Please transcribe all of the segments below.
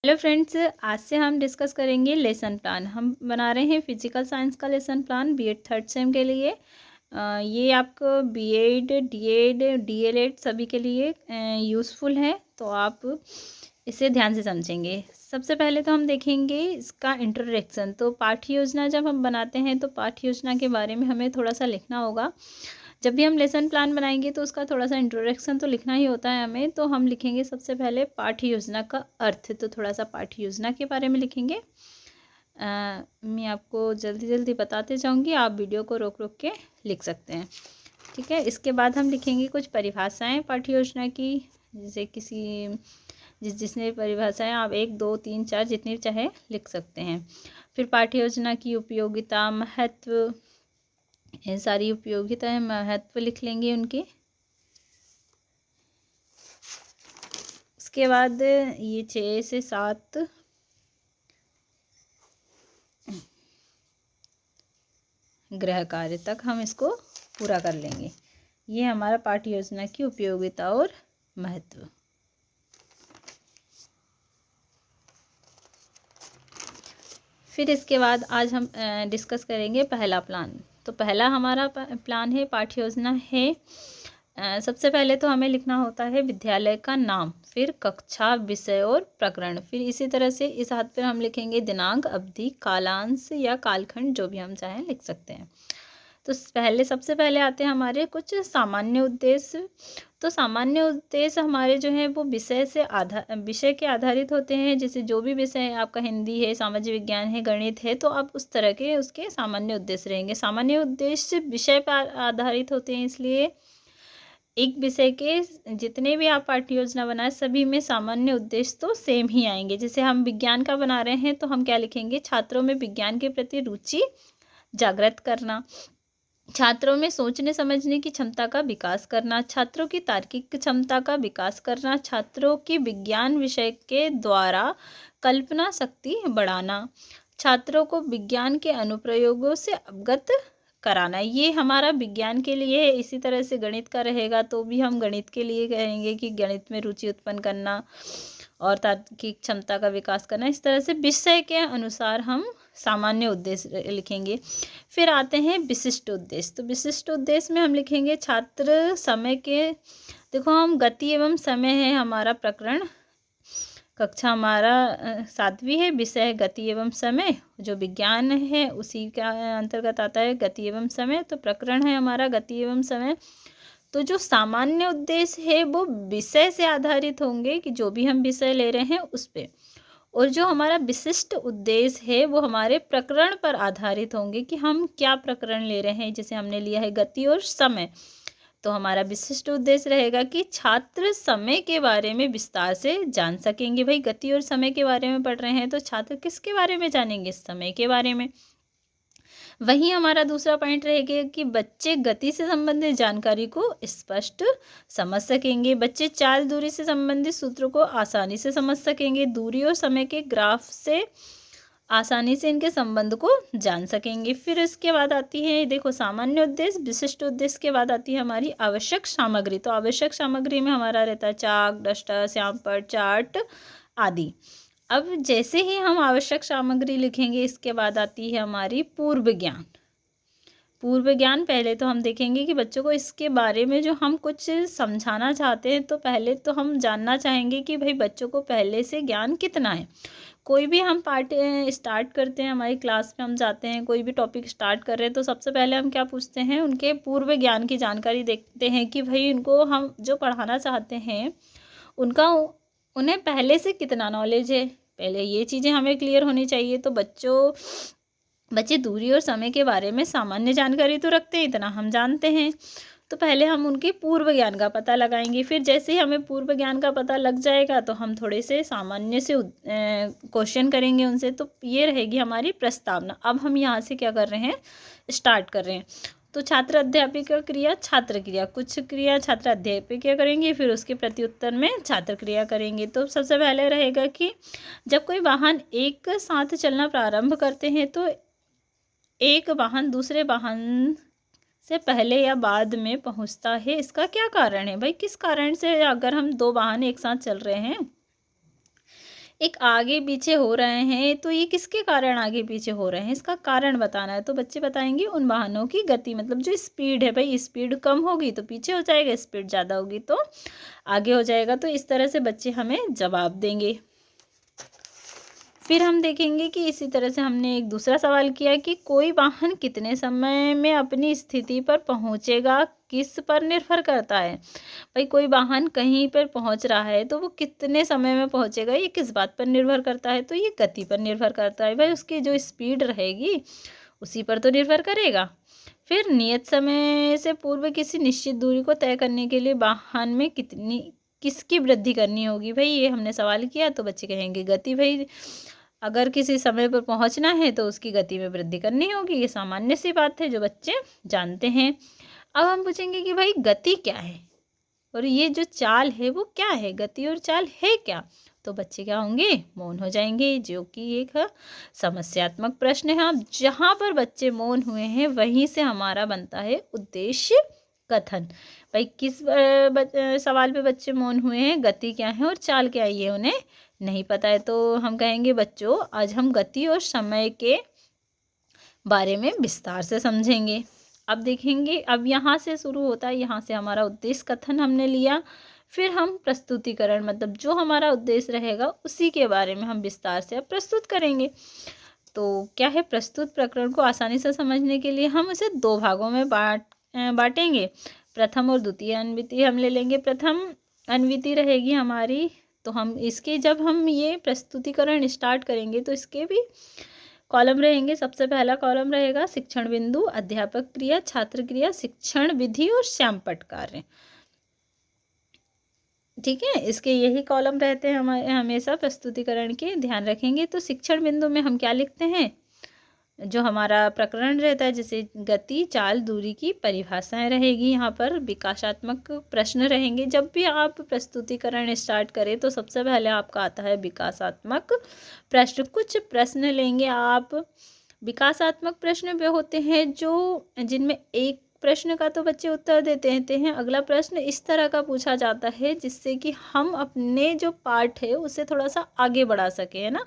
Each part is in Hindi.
हेलो फ्रेंड्स, आज से हम डिस्कस करेंगे लेसन प्लान। हम बना रहे हैं फिजिकल साइंस का lesson plan BEd third sem के लिए। ये आपको बीएड, डीएड, डीएलएड सभी के लिए यूज़फुल है, तो आप इसे ध्यान से समझेंगे। सबसे पहले तो हम देखेंगे इसका इंट्रोडक्शन। तो पाठ्य योजना जब हम बनाते हैं तो पाठ्य योजना के बारे में हमें थोड़ा सा लिखना होगा। जब भी हम लेसन प्लान बनाएंगे तो उसका थोड़ा सा इंट्रोडक्शन तो लिखना ही होता है हमें। तो हम लिखेंगे सबसे पहले पाठ्य योजना का अर्थ। तो थोड़ा सा पाठ्य योजना के बारे में लिखेंगे। मैं आपको जल्दी जल्दी बताते जाऊंगी, आप वीडियो को रोक रोक के लिख सकते हैं। ठीक है, इसके बाद हम लिखेंगे कुछ परिभाषाएं पाठ्य योजना की। जैसे जिसने परिभाषाएं आप 1, 2, 3, 4 जितनी चाहे लिख सकते हैं। फिर पाठ्य योजना की उपयोगिता, महत्व, ये सारी उपयोगिता है, महत्व लिख लेंगे उनके। उसके बाद ये 6 से 7 गृह कार्य तक हम इसको पूरा कर लेंगे। ये हमारा पाठ्य योजना की उपयोगिता और महत्व। फिर इसके बाद आज हम डिस्कस करेंगे पहला प्लान। तो पहला हमारा प्लान है, पाठ्य योजना है। सबसे पहले तो हमें लिखना होता है विद्यालय का नाम, फिर कक्षा, विषय और प्रकरण। फिर इसी तरह से इस हाथ पर हम लिखेंगे दिनांक, अवधि, कालांश या कालखंड, जो भी हम चाहें लिख सकते हैं। तो सबसे पहले आते हैं हमारे कुछ सामान्य उद्देश्य। तो सामान्य उद्देश्य हमारे जो हैं वो विषय के आधारित होते हैं। जैसे जो भी विषय है आपका, हिंदी है, सामाजिक विज्ञान है, गणित है, तो आप उस तरह के उसके सामान्य उद्देश्य रहेंगे। सामान्य उद्देश्य विषय पर आधारित होते हैं, इसलिए एक विषय के जितने भी आप पाठ्य योजना बनाए सभी में सामान्य उद्देश्य तो सेम ही आएंगे। जैसे हम विज्ञान का बना रहे हैं तो हम क्या लिखेंगे, छात्रों में विज्ञान के प्रति रुचि जागृत करना, छात्रों में सोचने समझने की क्षमता का विकास करना, छात्रों की तार्किक क्षमता का विकास करना, छात्रों की विज्ञान विषय के द्वारा कल्पना शक्ति बढ़ाना, छात्रों को विज्ञान के अनुप्रयोगों से अवगत कराना। ये हमारा विज्ञान के लिए है। इसी तरह से गणित का रहेगा तो भी हम गणित के लिए कहेंगे कि गणित में रुचि उत्पन्न करना और तार्किक क्षमता का विकास करना। इस तरह से विषय के अनुसार हम सामान्य उद्देश्य लिखेंगे। फिर आते हैं विशिष्ट उद्देश्य। तो विशिष्ट उद्देश्य में हम लिखेंगे छात्र समय के, देखो हम गति एवं समय है हमारा प्रकरण, कक्षा हमारा 7वीं है, विषय है गति एवं समय, जो विज्ञान है उसी के अंतर्गत आता है गति एवं समय। तो प्रकरण है हमारा गति एवं समय। तो जो सामान्य उद्देश्य है वो विषय से आधारित होंगे कि जो भी हम विषय ले रहे हैं उस पे, और जो हमारा विशिष्ट उद्देश्य है वो हमारे प्रकरण पर आधारित होंगे कि हम क्या प्रकरण ले रहे हैं। जैसे हमने लिया है गति और समय, तो हमारा विशिष्ट उद्देश्य रहेगा कि छात्र समय के बारे में विस्तार से जान सकेंगे। भाई गति और समय के बारे में पढ़ रहे हैं तो छात्र किसके बारे में जानेंगे, समय के बारे में। वहीं हमारा दूसरा पॉइंट रहेगा कि बच्चे गति से संबंधित जानकारी को स्पष्ट समझ सकेंगे, बच्चे चाल दूरी से संबंधित सूत्रों को आसानी से समझ सकेंगे, दूरी और समय के ग्राफ से आसानी से इनके संबंध को जान सकेंगे। फिर इसके बाद आती है, देखो सामान्य उद्देश्य, विशिष्ट उद्देश्य के बाद आती है हमारी आवश्यक सामग्री। तो आवश्यक सामग्री में हमारा रहता है चाक, डस्टर, श्यामपट्ट, चार्ट आदि। अब जैसे ही हम आवश्यक सामग्री लिखेंगे इसके बाद आती है हमारी पूर्व ज्ञान। पूर्व ज्ञान पहले तो हम देखेंगे कि बच्चों को इसके बारे में जो हम कुछ समझाना चाहते हैं तो पहले तो हम जानना चाहेंगे कि भाई बच्चों को पहले से ज्ञान कितना है। कोई भी हम पार्ट स्टार्ट करते हैं, हमारी क्लास में हम जाते हैं, कोई भी टॉपिक स्टार्ट कर रहे हैं तो सबसे पहले हम क्या पूछते हैं, उनके पूर्व ज्ञान की जानकारी देखते हैं कि भाई उनको हम जो पढ़ाना चाहते हैं उनका उन्हें पहले से कितना नॉलेज है। पहले ये चीज़ें हमें क्लियर होनी चाहिए। तो बच्चे दूरी और समय के बारे में सामान्य जानकारी तो रखते हैं, इतना हम जानते हैं। तो पहले हम उनके पूर्व ज्ञान का पता लगाएंगे। फिर जैसे ही हमें पूर्व ज्ञान का पता लग जाएगा तो हम थोड़े से सामान्य से क्वेश्चन करेंगे उनसे। तो ये रहेगी हमारी प्रस्तावना। अब हम यहाँ से क्या कर रहे हैं, स्टार्ट कर रहे हैं। तो छात्र अध्यापिका क्रिया, छात्र क्रिया, कुछ क्रिया छात्र अध्यापिका करेंगे, फिर उसके प्रत्युत्तर में छात्र क्रिया करेंगे। तो सबसे पहले रहेगा कि जब कोई वाहन एक साथ चलना प्रारंभ करते हैं तो एक वाहन दूसरे वाहन से पहले या बाद में पहुंचता है, इसका क्या कारण है। भाई किस कारण से, अगर हम 2 वाहन एक साथ चल रहे हैं, एक आगे पीछे हो रहे हैं, तो ये किसके कारण आगे पीछे हो रहे हैं, इसका कारण बताना है। तो बच्चे बताएंगे उन वाहनों की गति, मतलब जो स्पीड है, भाई स्पीड कम होगी तो पीछे हो जाएगा, स्पीड ज़्यादा होगी तो आगे हो जाएगा। तो इस तरह से बच्चे हमें जवाब देंगे। फिर हम देखेंगे कि इसी तरह से हमने एक दूसरा सवाल किया कि कोई वाहन कितने समय में अपनी स्थिति पर पहुंचेगा, किस पर निर्भर करता है। भाई कोई वाहन कहीं पर पहुंच रहा है तो वो कितने समय में पहुंचेगा, ये किस बात पर निर्भर करता है, तो ये गति पर निर्भर करता है। भाई उसकी जो स्पीड रहेगी उसी पर तो निर्भर करेगा। फिर नियत समय से पूर्व किसी निश्चित दूरी को तय करने के लिए वाहन में किसकी वृद्धि करनी होगी। भाई ये हमने सवाल किया तो बच्चे कहेंगे गति। भाई अगर किसी समय पर पहुंचना है तो उसकी गति में वृद्धि करनी होगी, ये सामान्य सी बात है जो बच्चे जानते हैं। अब हम पूछेंगे कि भाई गति क्या है और ये जो चाल है वो क्या है, गति और चाल है क्या। तो बच्चे क्या होंगे, मौन हो जाएंगे, जो कि एक समस्यात्मक प्रश्न है। अब जहाँ पर बच्चे मौन हुए हैं वहीं से हमारा बनता है उद्देश्य कथन। भाई किस सवाल पे बच्चे मौन हुए हैं, गति क्या है और चाल क्या है, ये उन्हें नहीं पता है। तो हम कहेंगे बच्चों आज हम गति और समय के बारे में विस्तार से समझेंगे। अब देखेंगे, अब यहाँ से शुरू होता है, यहाँ से हमारा उद्देश्य कथन हमने लिया, फिर हम प्रस्तुतिकरण, मतलब जो हमारा उद्देश्य रहेगा उसी के बारे में हम विस्तार से अब प्रस्तुत करेंगे। तो क्या है, प्रस्तुत प्रकरण को आसानी से समझने के लिए हम उसे दो भागों में बांटेंगे। प्रथम और द्वितीय अन्विति हम ले लेंगे। प्रथम अन्विति रहेगी हमारी, तो हम इसके जब हम ये प्रस्तुतिकरण स्टार्ट करेंगे तो इसके भी कॉलम रहेंगे। सबसे पहला कॉलम रहेगा शिक्षण बिंदु, अध्यापक क्रिया, छात्र क्रिया, शिक्षण विधि और श्यामपट्ट कार्य। ठीक है, इसके यही कॉलम रहते हैं हमारे हमेशा प्रस्तुतिकरण के, ध्यान रखेंगे। तो शिक्षण बिंदु में हम क्या लिखते हैं, जो हमारा प्रकरण रहता है, जैसे गति, चाल, दूरी की परिभाषाएं रहेगी। यहाँ पर विकासात्मक प्रश्न रहेंगे। जब भी आप प्रस्तुतिकरण स्टार्ट करें तो सबसे पहले आपका आता है विकासात्मक प्रश्न। कुछ प्रश्न लेंगे आप। विकासात्मक प्रश्न वे होते हैं जो जिनमें एक प्रश्न का तो बच्चे उत्तर देते हैं, अगला प्रश्न इस तरह का पूछा जाता है जिससे कि हम अपने जो पार्ट है उसे थोड़ा सा आगे बढ़ा सके, है ना।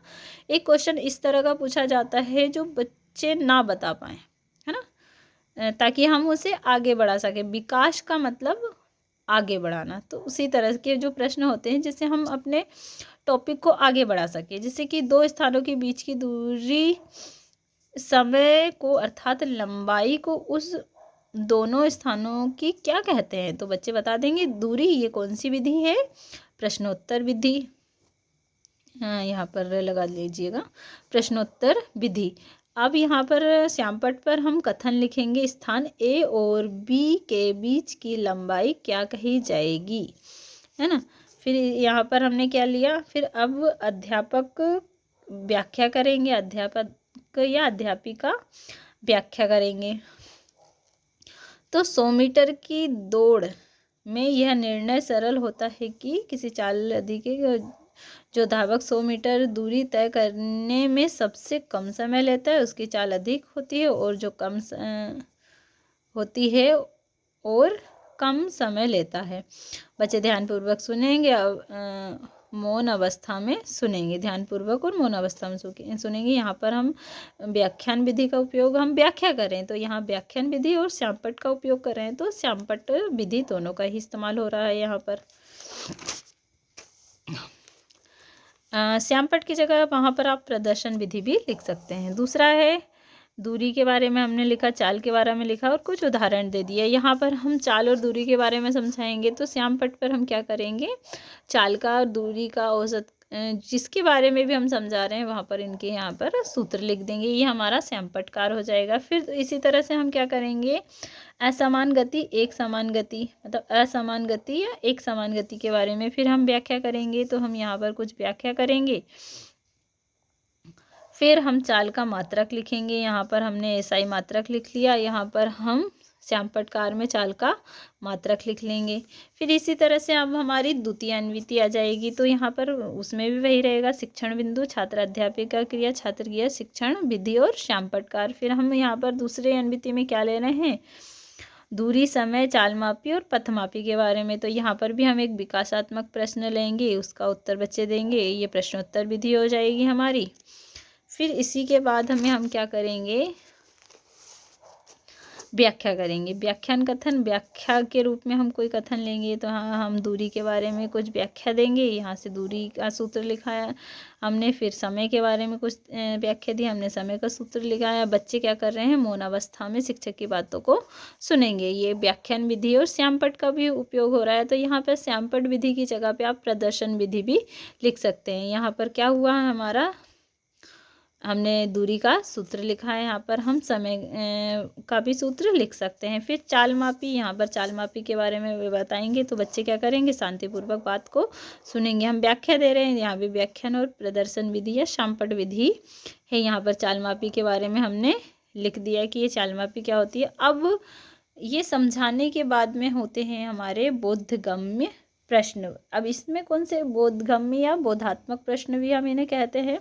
एक क्वेश्चन इस तरह का पूछा जाता है जो बच्चे ना बता पाए, है ना, ताकि हम उसे आगे बढ़ा सके। विकास का मतलब आगे बढ़ाना। तो उसी तरह के जो प्रश्न होते हैं जिससे हम अपने टॉपिक को आगे बढ़ा सके, जैसे कि दो स्थानों के बीच की दूरी, समय को अर्थात लंबाई को उस दोनों स्थानों की क्या कहते हैं। तो बच्चे बता देंगे दूरी। ये कौन सी विधि है, प्रश्नोत्तर विधि। हाँ, यहाँ पर लगा लीजिएगा प्रश्नोत्तर विधि। अब यहाँ पर श्यामपट्ट पर हम कथन लिखेंगे, स्थान ए और बी के बीच की लंबाई क्या कही जाएगी, है ना। फिर यहाँ पर हमने क्या लिया, फिर अब अध्यापक व्याख्या करेंगे, अध्यापक या अध्यापिका व्याख्या करेंगे। तो 100 मीटर की दौड़ में यह निर्णय सरल होता है कि किसी चाल अधिक जो धावक 100 मीटर दूरी तय करने में सबसे कम समय लेता है उसकी चाल अधिक होती है, और जो कम होती है और कम समय लेता है। बच्चे ध्यानपूर्वक सुनेंगे, मौन अवस्था में सुनेंगे, ध्यानपूर्वक और मौन अवस्था में सुनेंगे। यहाँ पर हम व्याख्यान विधि का उपयोग, हम व्याख्या करें तो यहाँ व्याख्यान विधि और श्यामपट्ट का उपयोग कर रहे हैं, तो श्यामपट्ट विधि दोनों का ही इस्तेमाल हो रहा है यहाँ पर। श्यामपट्ट की जगह वहाँ पर आप प्रदर्शन विधि भी लिख सकते हैं। दूसरा है दूरी के बारे में हमने लिखा, चाल के बारे में लिखा और कुछ उदाहरण दे दिए। यहाँ पर हम चाल और दूरी के बारे में समझाएंगे। तो श्यामपट्ट पर हम क्या करेंगे, चाल का और दूरी का औसत जिसके बारे में भी हम समझा रहे हैं वहाँ पर इनके यहाँ पर सूत्र लिख देंगे, ये हमारा श्यामपट्ट कार्य हो जाएगा। फिर इसी तरह से हम क्या करेंगे, असमान गति, एक समान गति, मतलब असमान गति या एक समान गति के बारे में फिर हम व्याख्या करेंगे। तो हम यहाँ पर कुछ व्याख्या करेंगे। फिर हम चाल का मात्रक लिखेंगे, यहाँ पर हमने एसआई मात्रक लिख लिया, यहाँ पर हम श्यामपट्ट कार्य में चाल का मात्रक लिख लेंगे। फिर इसी तरह से अब हमारी द्वितीय अन्विति आ जाएगी। तो यहाँ पर उसमें भी वही रहेगा, शिक्षण बिंदु, छात्र अध्यापिका क्रिया, छात्र क्रिया, शिक्षण विधि और श्यामपट्ट कार्य। फिर हम यहाँ पर दूसरे अन्विति में क्या ले रहे हैं, दूरी, समय, चालमापी और पथमापी के बारे में। तो यहाँ पर भी हम एक विकासात्मक प्रश्न लेंगे, उसका उत्तर बच्चे देंगे। ये प्रश्नोत्तर विधि हो जाएगी हमारी। फिर इसी के बाद हम क्या करेंगे, व्याख्या करेंगे। व्याख्यान कथन, व्याख्या के रूप में हम कोई कथन लेंगे। तो हाँ, हम दूरी के बारे में कुछ व्याख्या देंगे। यहाँ से दूरी का सूत्र लिखाया हमने। फिर समय के बारे में कुछ व्याख्या दी हमने, समय का सूत्र लिखाया। बच्चे क्या कर रहे हैं, मौनावस्था में शिक्षक की बातों को सुनेंगे। ये व्याख्यान विधि और श्यामपट्ट का भी उपयोग हो रहा है। तो यहाँ पर श्यामपट्ट विधि की जगह पे आप प्रदर्शन विधि भी लिख सकते हैं। यहाँ पर क्या हुआ है हमारा, हमने दूरी का सूत्र लिखा है, यहाँ पर हम समय का भी सूत्र लिख सकते हैं। फिर चालमापी, यहाँ पर चालमापी के बारे में बताएंगे। तो बच्चे क्या करेंगे, शांतिपूर्वक बात को सुनेंगे। हम व्याख्या दे रहे हैं, यहाँ भी व्याख्यान और प्रदर्शन विधि या श्यामपट्ट विधि है। यहाँ पर चालमापी के बारे में हमने लिख दिया कि ये चालमापी क्या होती है। अब ये समझाने के बाद में होते हैं हमारे बोधगम्य प्रश्न। अब इसमें कौन से, बोधगम्य या बोधात्मक प्रश्न भी हम इन्हें कहते हैं।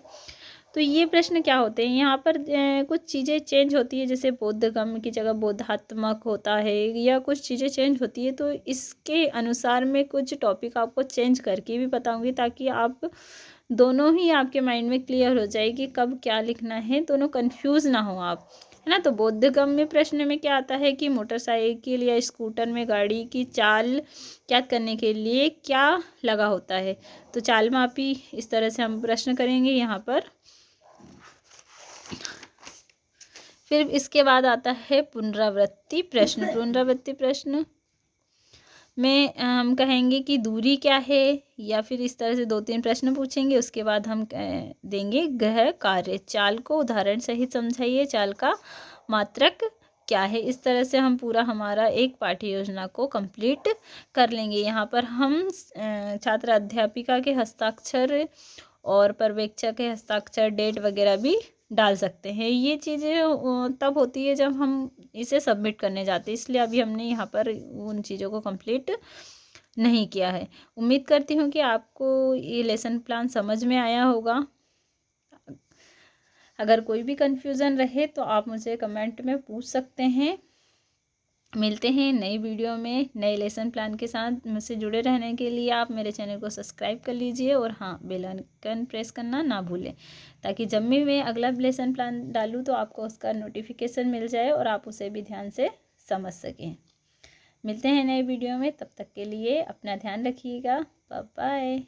तो ये प्रश्न क्या होते हैं, यहाँ पर कुछ चीज़ें चेंज होती है, जैसे बोधगम्य की जगह बोधात्मक होता है, या कुछ चीज़ें चेंज होती है। तो इसके अनुसार मैं कुछ टॉपिक आपको चेंज करके भी बताऊंगी, ताकि आप दोनों ही आपके माइंड में क्लियर हो जाए कि कब क्या लिखना है, दोनों कंफ्यूज ना हो आप, है ना। तो बोधगम्य प्रश्न में क्या आता है कि मोटरसाइकिल या स्कूटर में गाड़ी की चाल ज्ञात करने के लिए क्या लगा होता है। तो चाल मापी, इस तरह से हम प्रश्न करेंगे यहाँ पर। फिर इसके बाद आता है पुनरावृत्ति प्रश्न। पुनरावृत्ति प्रश्न में हम कहेंगे कि दूरी क्या है, या फिर इस तरह से 2-3 प्रश्न पूछेंगे। उसके बाद हम देंगे गृह कार्य, चाल को उदाहरण सहित समझाइए, चाल का मात्रक क्या है। इस तरह से हम पूरा हमारा एक पाठ्य योजना को कंप्लीट कर लेंगे। यहाँ पर हम छात्र अध्यापिका के हस्ताक्षर और पर्यवेक्षक के हस्ताक्षर, डेट वगैरह भी डाल सकते हैं। ये चीज़ें तब होती है जब हम इसे सबमिट करने जाते हैं, इसलिए अभी हमने यहाँ पर उन चीज़ों को कंप्लीट नहीं किया है। उम्मीद करती हूँ कि आपको ये लेसन प्लान समझ में आया होगा। अगर कोई भी कन्फ्यूज़न रहे तो आप मुझे कमेंट में पूछ सकते हैं। मिलते हैं नई वीडियो में नए लेसन प्लान के साथ। मुझसे जुड़े रहने के लिए आप मेरे चैनल को सब्सक्राइब कर लीजिए, और हाँ, बेल आइकन प्रेस करना ना भूलें, ताकि जब भी मैं अगला लेसन प्लान डालूँ तो आपको उसका नोटिफिकेशन मिल जाए और आप उसे भी ध्यान से समझ सकें। मिलते हैं नए वीडियो में, तब तक के लिए अपना ध्यान रखिएगा। Bye bye.